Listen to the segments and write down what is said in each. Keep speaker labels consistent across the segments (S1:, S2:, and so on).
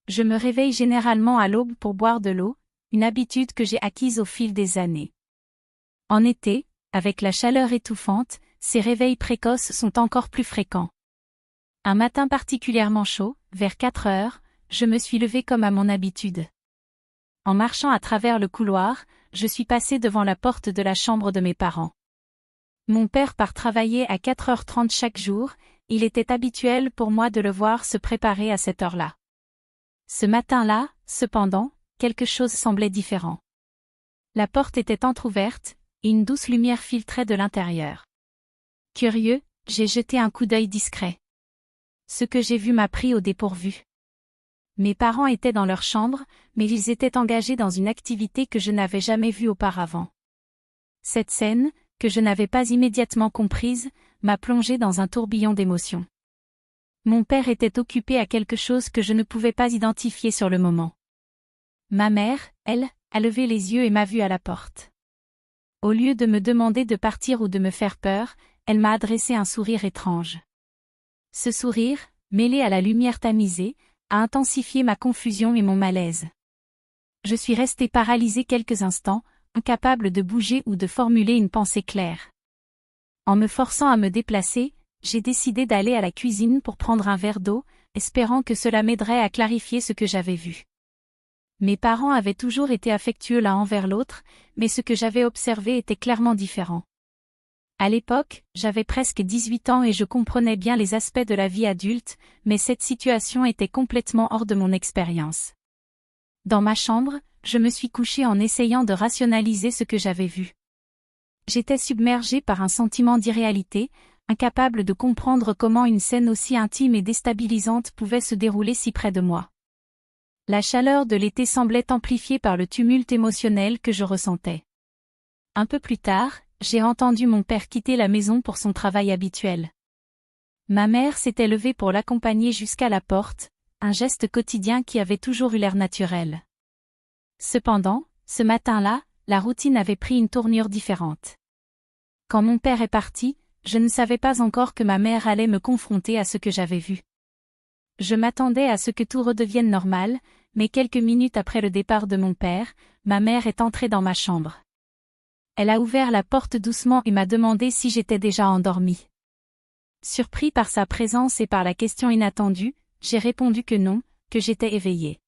S1: Je me réveille généralement à l'aube pour boire de l'eau, une habitude que j'ai acquise au fil des années. En été, avec la chaleur étouffante, ces réveils précoces sont encore plus fréquents. Un matin particulièrement chaud, vers 4 heures, je me suis levée comme à mon habitude. En marchant à travers le couloir, je suis passée devant la porte de la chambre de mes parents. Mon père part travailler à 4h30 chaque jour, il était habituel pour moi de le voir se préparer à cette heure-là. Ce matin-là, cependant, quelque chose semblait différent. La porte était entr'ouverte, et une douce lumière filtrait de l'intérieur. Curieux, j'ai jeté un coup d'œil discret. Ce que j'ai vu m'a pris au dépourvu. Mes parents étaient dans leur chambre, mais ils étaient engagés dans une activité que je n'avais jamais vue auparavant. Cette scène, que je n'avais pas immédiatement comprise, m'a plongé dans un tourbillon d'émotions. Mon père était occupé à quelque chose que je ne pouvais pas identifier sur le moment. Ma mère, elle, a levé les yeux et m'a vue à la porte. Au lieu de me demander de partir ou de me faire peur, elle m'a adressé un sourire étrange. Ce sourire, mêlé à la lumière tamisée, a intensifié ma confusion et mon malaise. Je suis restée paralysée quelques instants, incapable de bouger ou de formuler une pensée claire. En me forçant à me déplacer, j'ai décidé d'aller à la cuisine pour prendre un verre d'eau, espérant que cela m'aiderait à clarifier ce que j'avais vu. Mes parents avaient toujours été affectueux l'un envers l'autre, mais ce que j'avais observé était clairement différent. À l'époque, j'avais presque 18 ans et je comprenais bien les aspects de la vie adulte, mais cette situation était complètement hors de mon expérience. Dans ma chambre, je me suis couchée en essayant de rationaliser ce que j'avais vu. J'étais submergée par un sentiment d'irréalité, incapable de comprendre comment une scène aussi intime et déstabilisante pouvait se dérouler si près de moi. La chaleur de l'été semblait amplifiée par le tumulte émotionnel que je ressentais. Un peu plus tard, j'ai entendu mon père quitter la maison pour son travail habituel. Ma mère s'était levée pour l'accompagner jusqu'à la porte, un geste quotidien qui avait toujours eu l'air naturel. Cependant, ce matin-là, la routine avait pris une tournure différente. Quand mon père est parti, je ne savais pas encore que ma mère allait me confronter à ce que j'avais vu. Je m'attendais à ce que tout redevienne normal, mais quelques minutes après le départ de mon père, ma mère est entrée dans ma chambre. Elle a ouvert la porte doucement et m'a demandé si j'étais déjà endormie. Surpris par sa présence et par la question inattendue, j'ai répondu que non, que j'étais éveillée.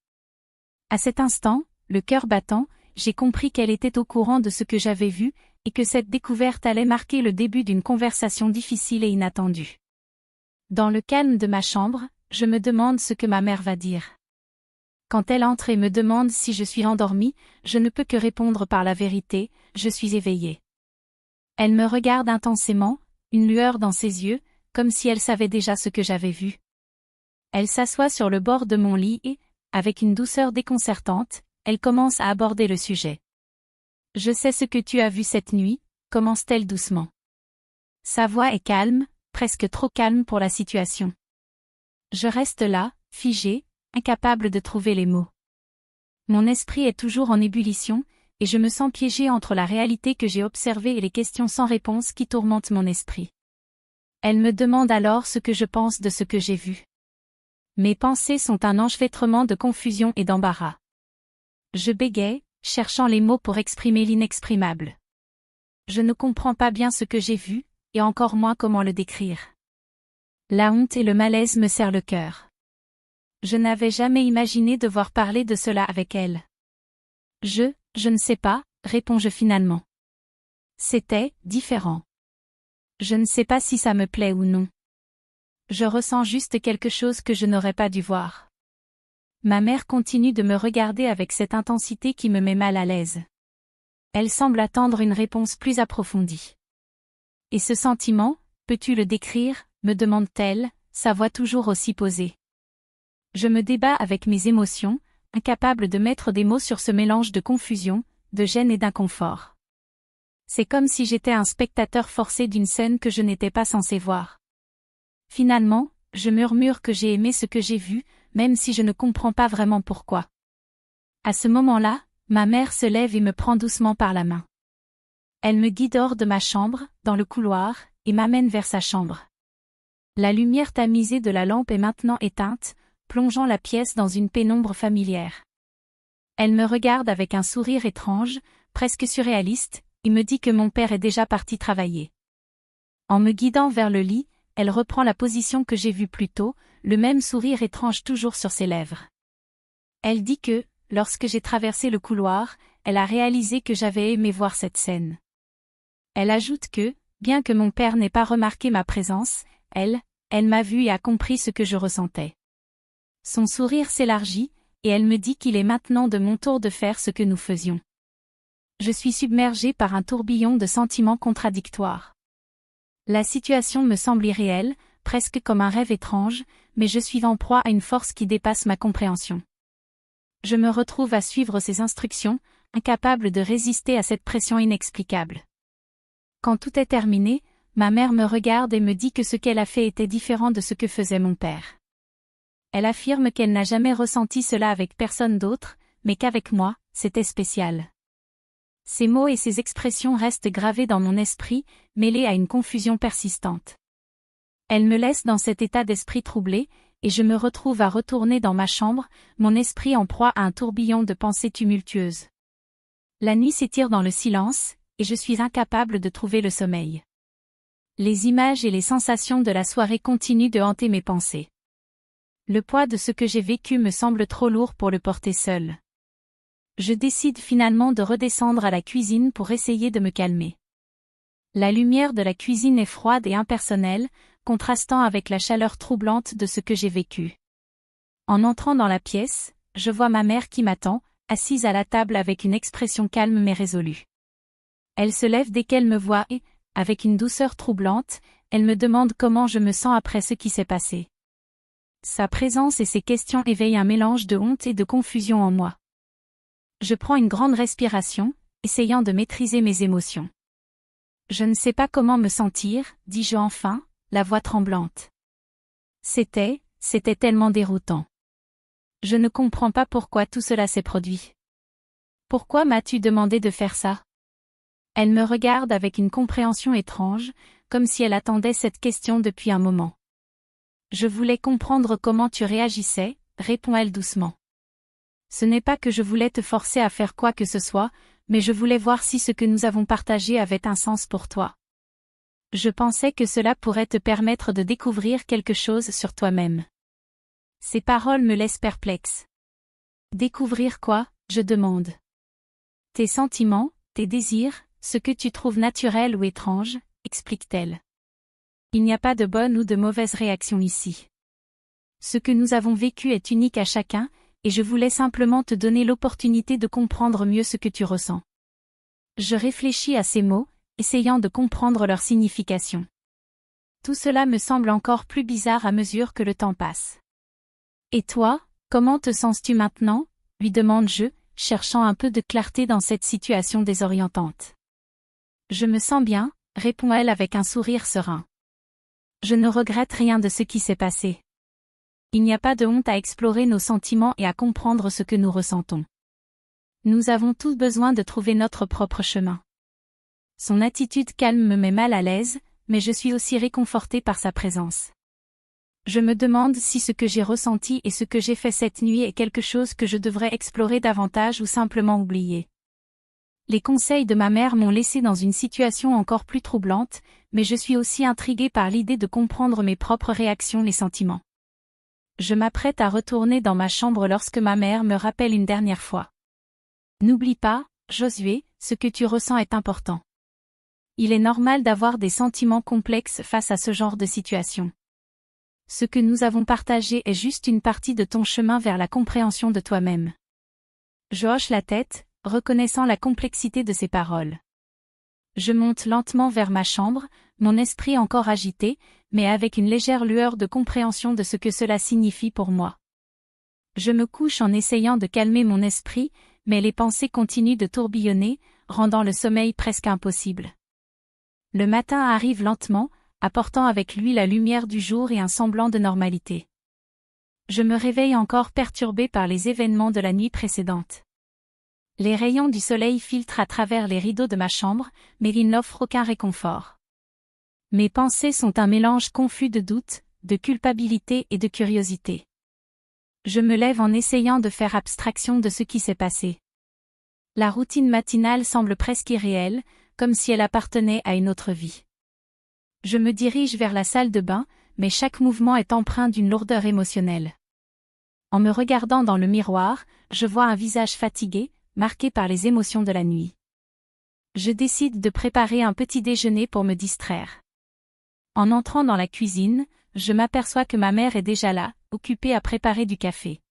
S1: À cet instant, le cœur battant, j'ai compris qu'elle était au courant de ce que j'avais vu, et que cette découverte allait marquer le début d'une conversation difficile et inattendue. Dans le calme de ma chambre, je me demande ce que ma mère va dire. Quand elle entre et me demande si je suis endormie, je ne peux que répondre par la vérité, je suis éveillée. Elle me regarde intensément, une lueur dans ses yeux, comme si elle savait déjà ce que j'avais vu. Elle s'assoit sur le bord de mon lit et, avec une douceur déconcertante, elle commence à aborder le sujet. « Je sais ce que tu as vu cette nuit », commence-t-elle doucement. Sa voix est calme, presque trop calme pour la situation. Je reste là, figée, incapable de trouver les mots. Mon esprit est toujours en ébullition, et je me sens piégée entre la réalité que j'ai observée et les questions sans réponse qui tourmentent mon esprit. Elle me demande alors ce que je pense de ce que j'ai vu. Mes pensées sont un enchevêtrement de confusion et d'embarras. Je bégaye, cherchant les mots pour exprimer l'inexprimable. Je ne comprends pas bien ce que j'ai vu, et encore moins comment le décrire. La honte et le malaise me serrent le cœur. Je n'avais jamais imaginé devoir parler de cela avec elle. Je ne sais pas, réponds-je finalement. C'était différent. Je ne sais pas si ça me plaît ou non. Je ressens juste quelque chose que je n'aurais pas dû voir. Ma mère continue de me regarder avec cette intensité qui me met mal à l'aise. Elle semble attendre une réponse plus approfondie. Et ce sentiment, peux-tu le décrire, me demande-t-elle, sa voix toujours aussi posée. Je me débat avec mes émotions, incapable de mettre des mots sur ce mélange de confusion, de gêne et d'inconfort. C'est comme si j'étais un spectateur forcé d'une scène que je n'étais pas censé voir. Finalement, je murmure que j'ai aimé ce que j'ai vu, même si je ne comprends pas vraiment pourquoi. À ce moment-là, ma mère se lève et me prend doucement par la main. Elle me guide hors de ma chambre, dans le couloir, et m'amène vers sa chambre. La lumière tamisée de la lampe est maintenant éteinte, plongeant la pièce dans une pénombre familière. Elle me regarde avec un sourire étrange, presque surréaliste, et me dit que mon père est déjà parti travailler. En me guidant vers le lit, elle reprend la position que j'ai vue plus tôt, le même sourire étrange toujours sur ses lèvres. Elle dit que, lorsque j'ai traversé le couloir, elle a réalisé que j'avais aimé voir cette scène. Elle ajoute que, bien que mon père n'ait pas remarqué ma présence, elle m'a vu et a compris ce que je ressentais. Son sourire s'élargit, et elle me dit qu'il est maintenant de mon tour de faire ce que nous faisions. Je suis submergée par un tourbillon de sentiments contradictoires. La situation me semble irréelle, presque comme un rêve étrange, mais je suis en proie à une force qui dépasse ma compréhension. Je me retrouve à suivre ses instructions, incapable de résister à cette pression inexplicable. Quand tout est terminé, ma mère me regarde et me dit que ce qu'elle a fait était différent de ce que faisait mon père. Elle affirme qu'elle n'a jamais ressenti cela avec personne d'autre, mais qu'avec moi, c'était spécial. Ces mots et ces expressions restent gravés dans mon esprit, mêlés à une confusion persistante. Elle me laisse dans cet état d'esprit troublé, et je me retrouve à retourner dans ma chambre, mon esprit en proie à un tourbillon de pensées tumultueuses. La nuit s'étire dans le silence, et je suis incapable de trouver le sommeil. Les images et les sensations de la soirée continuent de hanter mes pensées. Le poids de ce que j'ai vécu me semble trop lourd pour le porter seul. Je décide finalement de redescendre à la cuisine pour essayer de me calmer. La lumière de la cuisine est froide et impersonnelle, contrastant avec la chaleur troublante de ce que j'ai vécu. En entrant dans la pièce, je vois ma mère qui m'attend, assise à la table avec une expression calme mais résolue. Elle se lève dès qu'elle me voit et, avec une douceur troublante, elle me demande comment je me sens après ce qui s'est passé. Sa présence et ses questions éveillent un mélange de honte et de confusion en moi. Je prends une grande respiration, essayant de maîtriser mes émotions. Je ne sais pas comment me sentir, dis-je enfin, la voix tremblante. C'était tellement déroutant. Je ne comprends pas pourquoi tout cela s'est produit. Pourquoi m'as-tu demandé de faire ça? Elle me regarde avec une compréhension étrange, comme si elle attendait cette question depuis un moment. Je voulais comprendre comment tu réagissais, répond-elle doucement. Ce n'est pas que je voulais te forcer à faire quoi que ce soit, mais je voulais voir si ce que nous avons partagé avait un sens pour toi. Je pensais que cela pourrait te permettre de découvrir quelque chose sur toi-même. Ces paroles me laissent perplexe. Découvrir quoi, je demande. Tes sentiments, tes désirs, ce que tu trouves naturel ou étrange, explique-t-elle. Il n'y a pas de bonne ou de mauvaise réaction ici. Ce que nous avons vécu est unique à chacun, et je voulais simplement te donner l'opportunité de comprendre mieux ce que tu ressens. Je réfléchis à ces mots, essayant de comprendre leur signification. Tout cela me semble encore plus bizarre à mesure que le temps passe. Et toi, comment te sens-tu maintenant? Lui demande-je, cherchant un peu de clarté dans cette situation désorientante. Je me sens bien, répond-elle avec un sourire serein. Je ne regrette rien de ce qui s'est passé. Il n'y a pas de honte à explorer nos sentiments et à comprendre ce que nous ressentons. Nous avons tous besoin de trouver notre propre chemin. Son attitude calme me met mal à l'aise, mais je suis aussi réconfortée par sa présence. Je me demande si ce que j'ai ressenti et ce que j'ai fait cette nuit est quelque chose que je devrais explorer davantage ou simplement oublier. Les conseils de ma mère m'ont laissé dans une situation encore plus troublante, mais je suis aussi intriguée par l'idée de comprendre mes propres réactions et sentiments. Je m'apprête à retourner dans ma chambre lorsque ma mère me rappelle une dernière fois. N'oublie pas, Josué, ce que tu ressens est important. Il est normal d'avoir des sentiments complexes face à ce genre de situation. Ce que nous avons partagé est juste une partie de ton chemin vers la compréhension de toi-même. Je hoche la tête, reconnaissant la complexité de ces paroles. Je monte lentement vers ma chambre, mon esprit encore agité, mais avec une légère lueur de compréhension de ce que cela signifie pour moi. Je me couche en essayant de calmer mon esprit, mais les pensées continuent de tourbillonner, rendant le sommeil presque impossible. Le matin arrive lentement, apportant avec lui la lumière du jour et un semblant de normalité. Je me réveille encore perturbée par les événements de la nuit précédente. Les rayons du soleil filtrent à travers les rideaux de ma chambre, mais ils n'offrent aucun réconfort. Mes pensées sont un mélange confus de doute, de culpabilité et de curiosité. Je me lève en essayant de faire abstraction de ce qui s'est passé. La routine matinale semble presque irréelle, comme si elle appartenait à une autre vie. Je me dirige vers la salle de bain, mais chaque mouvement est empreint d'une lourdeur émotionnelle. En me regardant dans le miroir, je vois un visage fatigué, marqué par les émotions de la nuit. Je décide de préparer un petit déjeuner pour me distraire. En entrant dans la cuisine, je m'aperçois que ma mère est déjà là, occupée à préparer du café.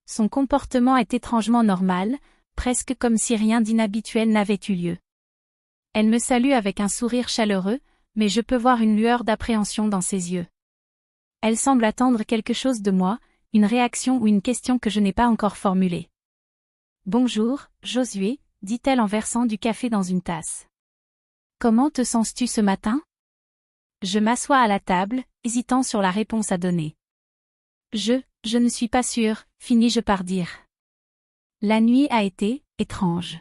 S1: Son comportement est étrangement normal, presque comme si rien d'inhabituel n'avait eu lieu. Elle me salue avec un sourire chaleureux, mais je peux voir une lueur d'appréhension dans ses yeux. Elle semble attendre quelque chose de moi, une réaction ou une question que je n'ai pas encore formulée. « Bonjour, Josué », dit-elle en versant du café dans une tasse. « Comment te sens-tu ce matin ?» Je m'assois à la table, hésitant sur la réponse à donner. « Je ne suis pas sûre », finis-je par dire. La nuit a été étrange.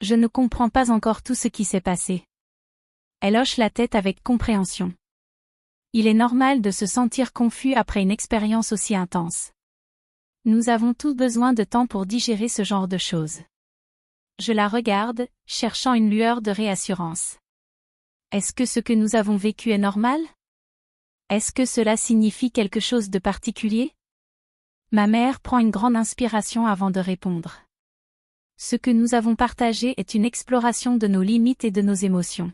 S1: Je ne comprends pas encore tout ce qui s'est passé. Elle hoche la tête avec compréhension. Il est normal de se sentir confus après une expérience aussi intense. Nous avons tous besoin de temps pour digérer ce genre de choses. Je la regarde, cherchant une lueur de réassurance. Est-ce que ce que nous avons vécu est normal? Est-ce que cela signifie quelque chose de particulier? Ma mère prend une grande inspiration avant de répondre. Ce que nous avons partagé est une exploration de nos limites et de nos émotions.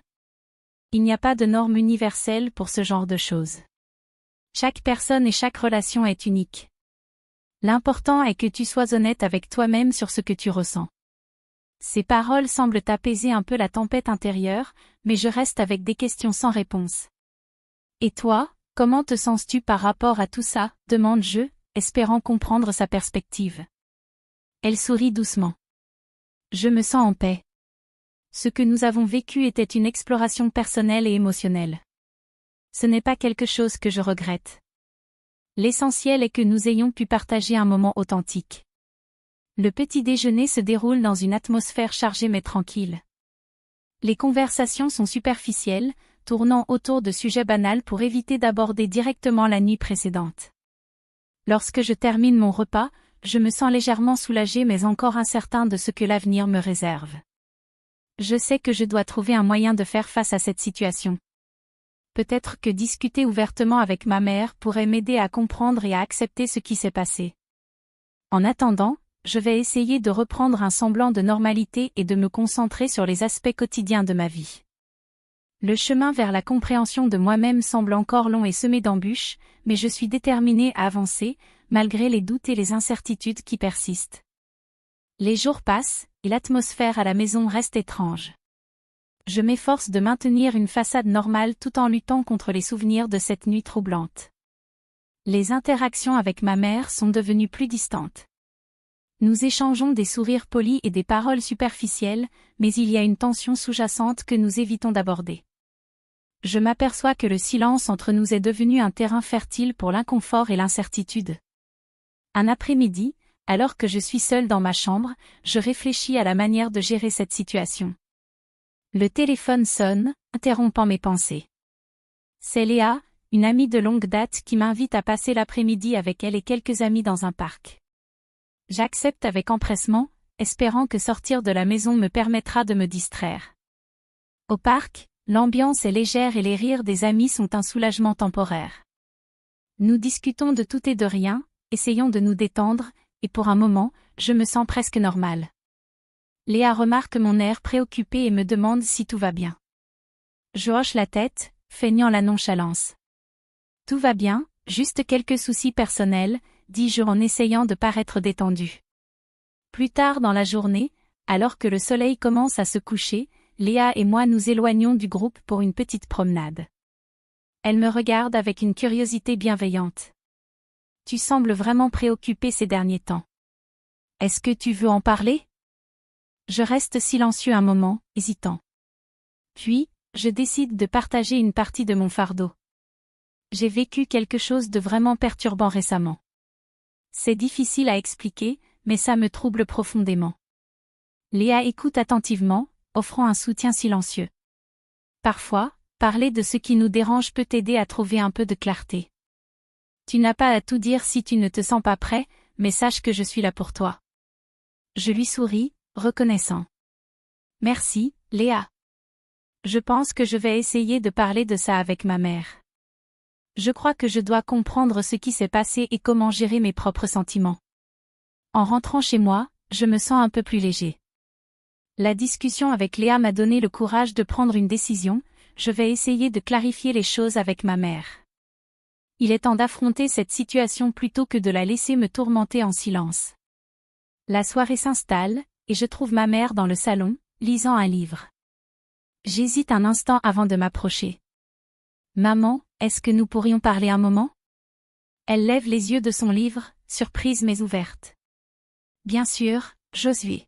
S1: Il n'y a pas de norme universelle pour ce genre de choses. Chaque personne et chaque relation est unique. L'important est que tu sois honnête avec toi-même sur ce que tu ressens. Ces paroles semblent apaiser un peu la tempête intérieure, mais je reste avec des questions sans réponse. Et toi, comment te sens-tu par rapport à tout ça? Demande-je, espérant comprendre sa perspective. Elle sourit doucement. Je me sens en paix. Ce que nous avons vécu était une exploration personnelle et émotionnelle. Ce n'est pas quelque chose que je regrette. L'essentiel est que nous ayons pu partager un moment authentique. Le petit déjeuner se déroule dans une atmosphère chargée mais tranquille. Les conversations sont superficielles, tournant autour de sujets banals pour éviter d'aborder directement la nuit précédente. Lorsque je termine mon repas, je me sens légèrement soulagé mais encore incertain de ce que l'avenir me réserve. Je sais que je dois trouver un moyen de faire face à cette situation. Peut-être que discuter ouvertement avec ma mère pourrait m'aider à comprendre et à accepter ce qui s'est passé. En attendant, je vais essayer de reprendre un semblant de normalité et de me concentrer sur les aspects quotidiens de ma vie. Le chemin vers la compréhension de moi-même semble encore long et semé d'embûches, mais je suis déterminée à avancer, malgré les doutes et les incertitudes qui persistent. Les jours passent, et l'atmosphère à la maison reste étrange. Je m'efforce de maintenir une façade normale tout en luttant contre les souvenirs de cette nuit troublante. Les interactions avec ma mère sont devenues plus distantes. Nous échangeons des sourires polis et des paroles superficielles, mais il y a une tension sous-jacente que nous évitons d'aborder. Je m'aperçois que le silence entre nous est devenu un terrain fertile pour l'inconfort et l'incertitude. Un après-midi, alors que je suis seule dans ma chambre, je réfléchis à la manière de gérer cette situation. Le téléphone sonne, interrompant mes pensées. C'est Léa, une amie de longue date qui m'invite à passer l'après-midi avec elle et quelques amis dans un parc. J'accepte avec empressement, espérant que sortir de la maison me permettra de me distraire. Au parc, l'ambiance est légère et les rires des amis sont un soulagement temporaire. Nous discutons de tout et de rien, essayons de nous détendre, et pour un moment, je me sens presque normale. Léa remarque mon air préoccupé et me demande si tout va bien. Je hoche la tête, feignant la nonchalance. Tout va bien, juste quelques soucis personnels, dis-je en essayant de paraître détendue. Plus tard dans la journée, alors que le soleil commence à se coucher, Léa et moi nous éloignons du groupe pour une petite promenade. Elle me regarde avec une curiosité bienveillante. Tu sembles vraiment préoccupée ces derniers temps. Est-ce que tu veux en parler? Je reste silencieux un moment, hésitant. Puis, je décide de partager une partie de mon fardeau. J'ai vécu quelque chose de vraiment perturbant récemment. C'est difficile à expliquer, mais ça me trouble profondément. Léa écoute attentivement, offrant un soutien silencieux. Parfois, parler de ce qui nous dérange peut aider à trouver un peu de clarté. Tu n'as pas à tout dire si tu ne te sens pas prêt, mais sache que je suis là pour toi. Je lui souris, reconnaissant. Merci, Léa. Je pense que je vais essayer de parler de ça avec ma mère. Je crois que je dois comprendre ce qui s'est passé et comment gérer mes propres sentiments. En rentrant chez moi, je me sens un peu plus léger. La discussion avec Léa m'a donné le courage de prendre une décision, je vais essayer de clarifier les choses avec ma mère. Il est temps d'affronter cette situation plutôt que de la laisser me tourmenter en silence. La soirée s'installe, et je trouve ma mère dans le salon, lisant un livre. J'hésite un instant avant de m'approcher. Maman, est-ce que nous pourrions parler un moment? Elle lève les yeux de son livre, surprise mais ouverte. Bien sûr, Josué.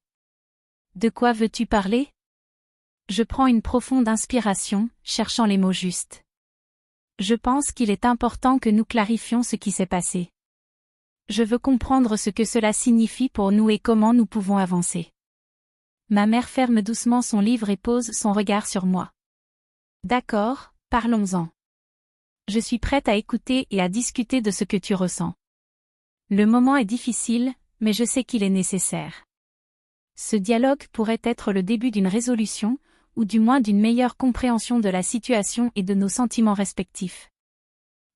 S1: De quoi veux-tu parler? Je prends une profonde inspiration, cherchant les mots justes. Je pense qu'il est important que nous clarifions ce qui s'est passé. Je veux comprendre ce que cela signifie pour nous et comment nous pouvons avancer. Ma mère ferme doucement son livre et pose son regard sur moi. D'accord, parlons-en. Je suis prête à écouter et à discuter de ce que tu ressens. Le moment est difficile, mais je sais qu'il est nécessaire. Ce dialogue pourrait être le début d'une résolution, ou du moins d'une meilleure compréhension de la situation et de nos sentiments respectifs.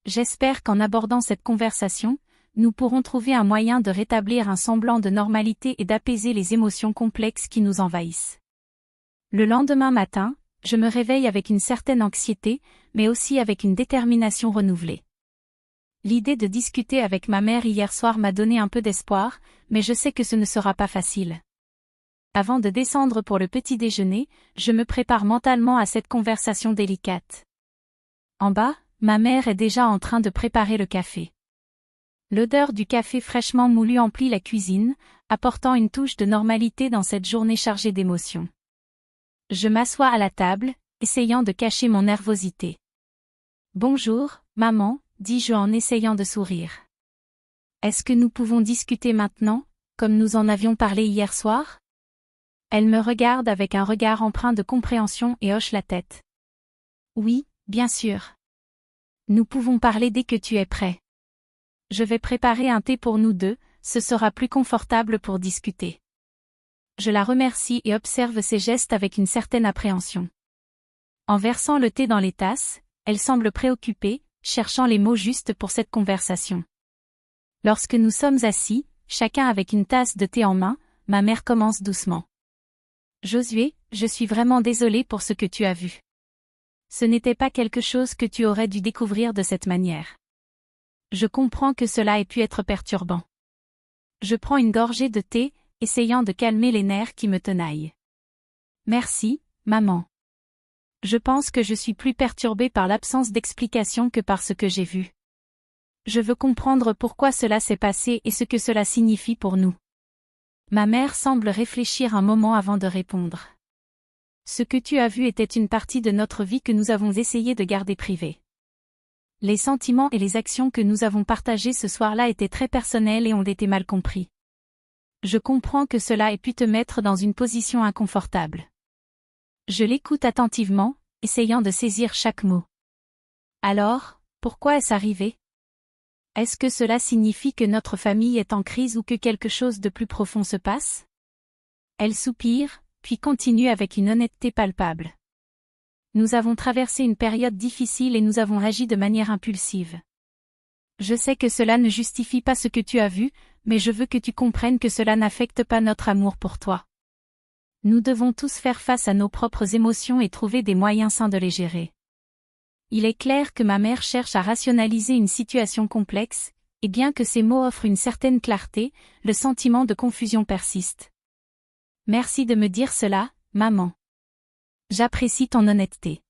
S1: J'espère qu'en abordant cette conversation, nous pourrons trouver un moyen de rétablir un semblant de normalité et d'apaiser les émotions complexes qui nous envahissent. Le lendemain matin, je me réveille avec une certaine anxiété, mais aussi avec une détermination renouvelée. L'idée de discuter avec ma mère hier soir m'a donné un peu d'espoir, mais je sais que ce ne sera pas facile. Avant de descendre pour le petit déjeuner, je me prépare mentalement à cette conversation délicate. En bas, ma mère est déjà en train de préparer le café. L'odeur du café fraîchement moulu emplit la cuisine, apportant une touche de normalité dans cette journée chargée d'émotions. Je m'assois à la table, essayant de cacher mon nervosité. « Bonjour, maman », dis-je en essayant de sourire. « Est-ce que nous pouvons discuter maintenant, comme nous en avions parlé hier soir ?» Elle me regarde avec un regard empreint de compréhension et hoche la tête. « Oui, bien sûr. Nous pouvons parler dès que tu es prêt. Je vais préparer un thé pour nous deux, ce sera plus confortable pour discuter. » Je la remercie et observe ses gestes avec une certaine appréhension. En versant le thé dans les tasses, elle semble préoccupée, cherchant les mots justes pour cette conversation. Lorsque nous sommes assis, chacun avec une tasse de thé en main, ma mère commence doucement. « Josué, je suis vraiment désolée pour ce que tu as vu. Ce n'était pas quelque chose que tu aurais dû découvrir de cette manière. Je comprends que cela ait pu être perturbant. » Je prends une gorgée de thé, essayant de calmer les nerfs qui me tenaillent. « Merci, maman. Je pense que je suis plus perturbée par l'absence d'explication que par ce que j'ai vu. Je veux comprendre pourquoi cela s'est passé et ce que cela signifie pour nous. » Ma mère semble réfléchir un moment avant de répondre. « Ce que tu as vu était une partie de notre vie que nous avons essayé de garder privée. Les sentiments et les actions que nous avons partagés ce soir-là étaient très personnels et ont été mal compris. Je comprends que cela ait pu te mettre dans une position inconfortable. » Je l'écoute attentivement, essayant de saisir chaque mot. « Alors, pourquoi est-ce arrivé? Est-ce que cela signifie que notre famille est en crise ou que quelque chose de plus profond se passe? » Elle soupire, puis continue avec une honnêteté palpable. « Nous avons traversé une période difficile et nous avons agi de manière impulsive. Je sais que cela ne justifie pas ce que tu as vu, mais je veux que tu comprennes que cela n'affecte pas notre amour pour toi. Nous devons tous faire face à nos propres émotions et trouver des moyens sains de les gérer. » Il est clair que ma mère cherche à rationaliser une situation complexe, et bien que ces mots offrent une certaine clarté, le sentiment de confusion persiste. « Merci de me dire cela, maman. J'apprécie ton honnêteté.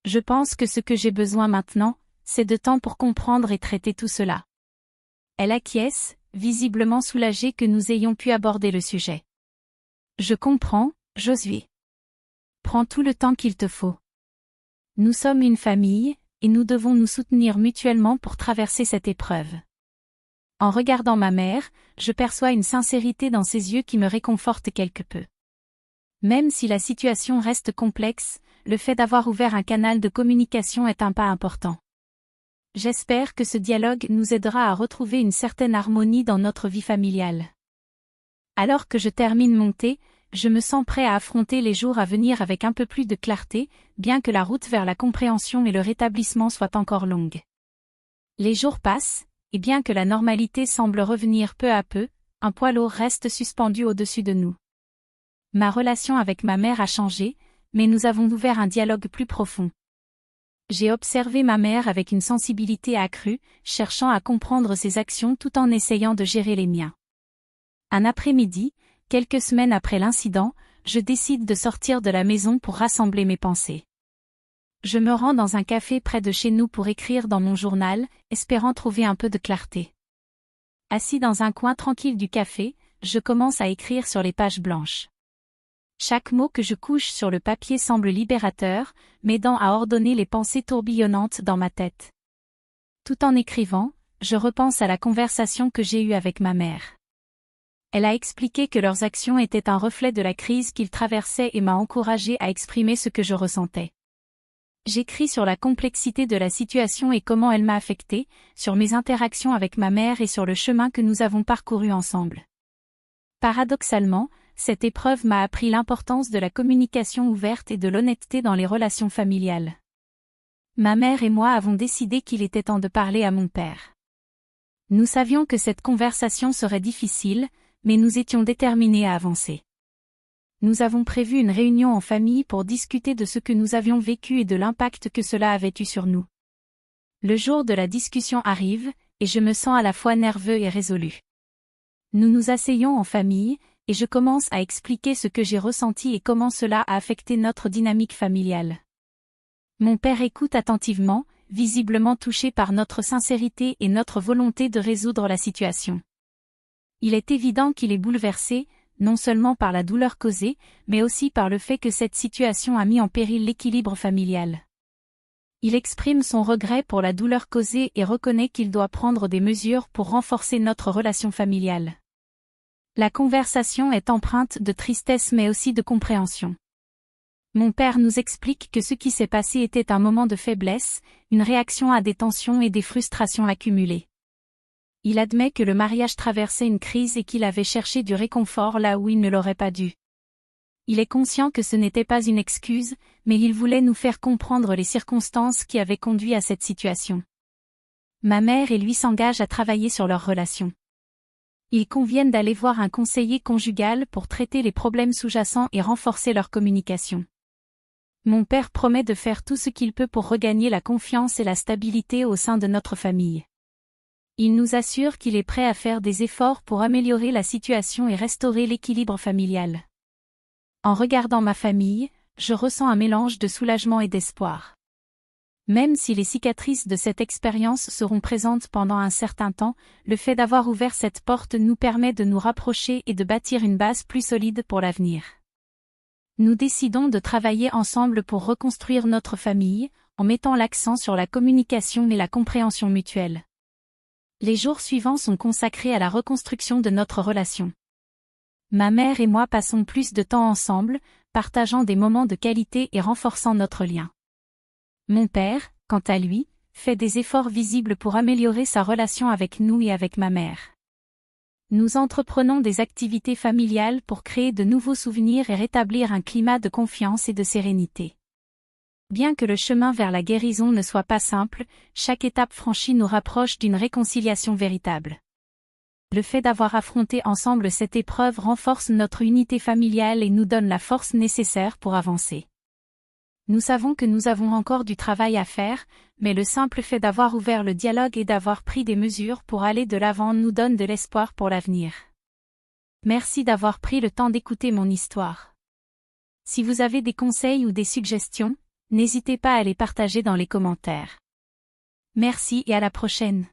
S1: Je pense que ce que j'ai besoin maintenant, c'est de temps pour comprendre et traiter tout cela. » Elle acquiesce, visiblement soulagée que nous ayons pu aborder le sujet. « Je comprends, Josué. Prends tout le temps qu'il te faut. Nous sommes une famille, et nous devons nous soutenir mutuellement pour traverser cette épreuve. » En regardant ma mère, je perçois une sincérité dans ses yeux qui me réconforte quelque peu. Même si la situation reste complexe, le fait d'avoir ouvert un canal de communication est un pas important. J'espère que ce dialogue nous aidera à retrouver une certaine harmonie dans notre vie familiale. Alors que je termine mon thé, je me sens prêt à affronter les jours à venir avec un peu plus de clarté, bien que la route vers la compréhension et le rétablissement soit encore longue. Les jours passent, et bien que la normalité semble revenir peu à peu, un poids lourd reste suspendu au-dessus de nous. Ma relation avec ma mère a changé, mais nous avons ouvert un dialogue plus profond. J'ai observé ma mère avec une sensibilité accrue, cherchant à comprendre ses actions tout en essayant de gérer les miens. Un après-midi, quelques semaines après l'incident, je décide de sortir de la maison pour rassembler mes pensées. Je me rends dans un café près de chez nous pour écrire dans mon journal, espérant trouver un peu de clarté. Assis dans un coin tranquille du café, je commence à écrire sur les pages blanches. Chaque mot que je couche sur le papier semble libérateur, m'aidant à ordonner les pensées tourbillonnantes dans ma tête. Tout en écrivant, je repense à la conversation que j'ai eue avec ma mère. Elle a expliqué que leurs actions étaient un reflet de la crise qu'ils traversaient et m'a encouragé à exprimer ce que je ressentais. J'écris sur la complexité de la situation et comment elle m'a affecté, sur mes interactions avec ma mère et sur le chemin que nous avons parcouru ensemble. Paradoxalement, cette épreuve m'a appris l'importance de la communication ouverte et de l'honnêteté dans les relations familiales. Ma mère et moi avons décidé qu'il était temps de parler à mon père. Nous savions que cette conversation serait difficile, mais nous étions déterminés à avancer. Nous avons prévu une réunion en famille pour discuter de ce que nous avions vécu et de l'impact que cela avait eu sur nous. Le jour de la discussion arrive, et je me sens à la fois nerveux et résolu. Nous nous asseyons en famille, et je commence à expliquer ce que j'ai ressenti et comment cela a affecté notre dynamique familiale. Mon père écoute attentivement, visiblement touché par notre sincérité et notre volonté de résoudre la situation. Il est évident qu'il est bouleversé, non seulement par la douleur causée, mais aussi par le fait que cette situation a mis en péril l'équilibre familial. Il exprime son regret pour la douleur causée et reconnaît qu'il doit prendre des mesures pour renforcer notre relation familiale. La conversation est empreinte de tristesse mais aussi de compréhension. Mon père nous explique que ce qui s'est passé était un moment de faiblesse, une réaction à des tensions et des frustrations accumulées. Il admet que le mariage traversait une crise et qu'il avait cherché du réconfort là où il ne l'aurait pas dû. Il est conscient que ce n'était pas une excuse, mais il voulait nous faire comprendre les circonstances qui avaient conduit à cette situation. Ma mère et lui s'engagent à travailler sur leur relation. Ils conviennent d'aller voir un conseiller conjugal pour traiter les problèmes sous-jacents et renforcer leur communication. Mon père promet de faire tout ce qu'il peut pour regagner la confiance et la stabilité au sein de notre famille. Il nous assure qu'il est prêt à faire des efforts pour améliorer la situation et restaurer l'équilibre familial. En regardant ma famille, je ressens un mélange de soulagement et d'espoir. Même si les cicatrices de cette expérience seront présentes pendant un certain temps, le fait d'avoir ouvert cette porte nous permet de nous rapprocher et de bâtir une base plus solide pour l'avenir. Nous décidons de travailler ensemble pour reconstruire notre famille, en mettant l'accent sur la communication et la compréhension mutuelle. Les jours suivants sont consacrés à la reconstruction de notre relation. Ma mère et moi passons plus de temps ensemble, partageant des moments de qualité et renforçant notre lien. Mon père, quant à lui, fait des efforts visibles pour améliorer sa relation avec nous et avec ma mère. Nous entreprenons des activités familiales pour créer de nouveaux souvenirs et rétablir un climat de confiance et de sérénité. Bien que le chemin vers la guérison ne soit pas simple, chaque étape franchie nous rapproche d'une réconciliation véritable. Le fait d'avoir affronté ensemble cette épreuve renforce notre unité familiale et nous donne la force nécessaire pour avancer. Nous savons que nous avons encore du travail à faire, mais le simple fait d'avoir ouvert le dialogue et d'avoir pris des mesures pour aller de l'avant nous donne de l'espoir pour l'avenir. Merci d'avoir pris le temps d'écouter mon histoire. Si vous avez des conseils ou des suggestions, n'hésitez pas à les partager dans les commentaires. Merci et à la prochaine.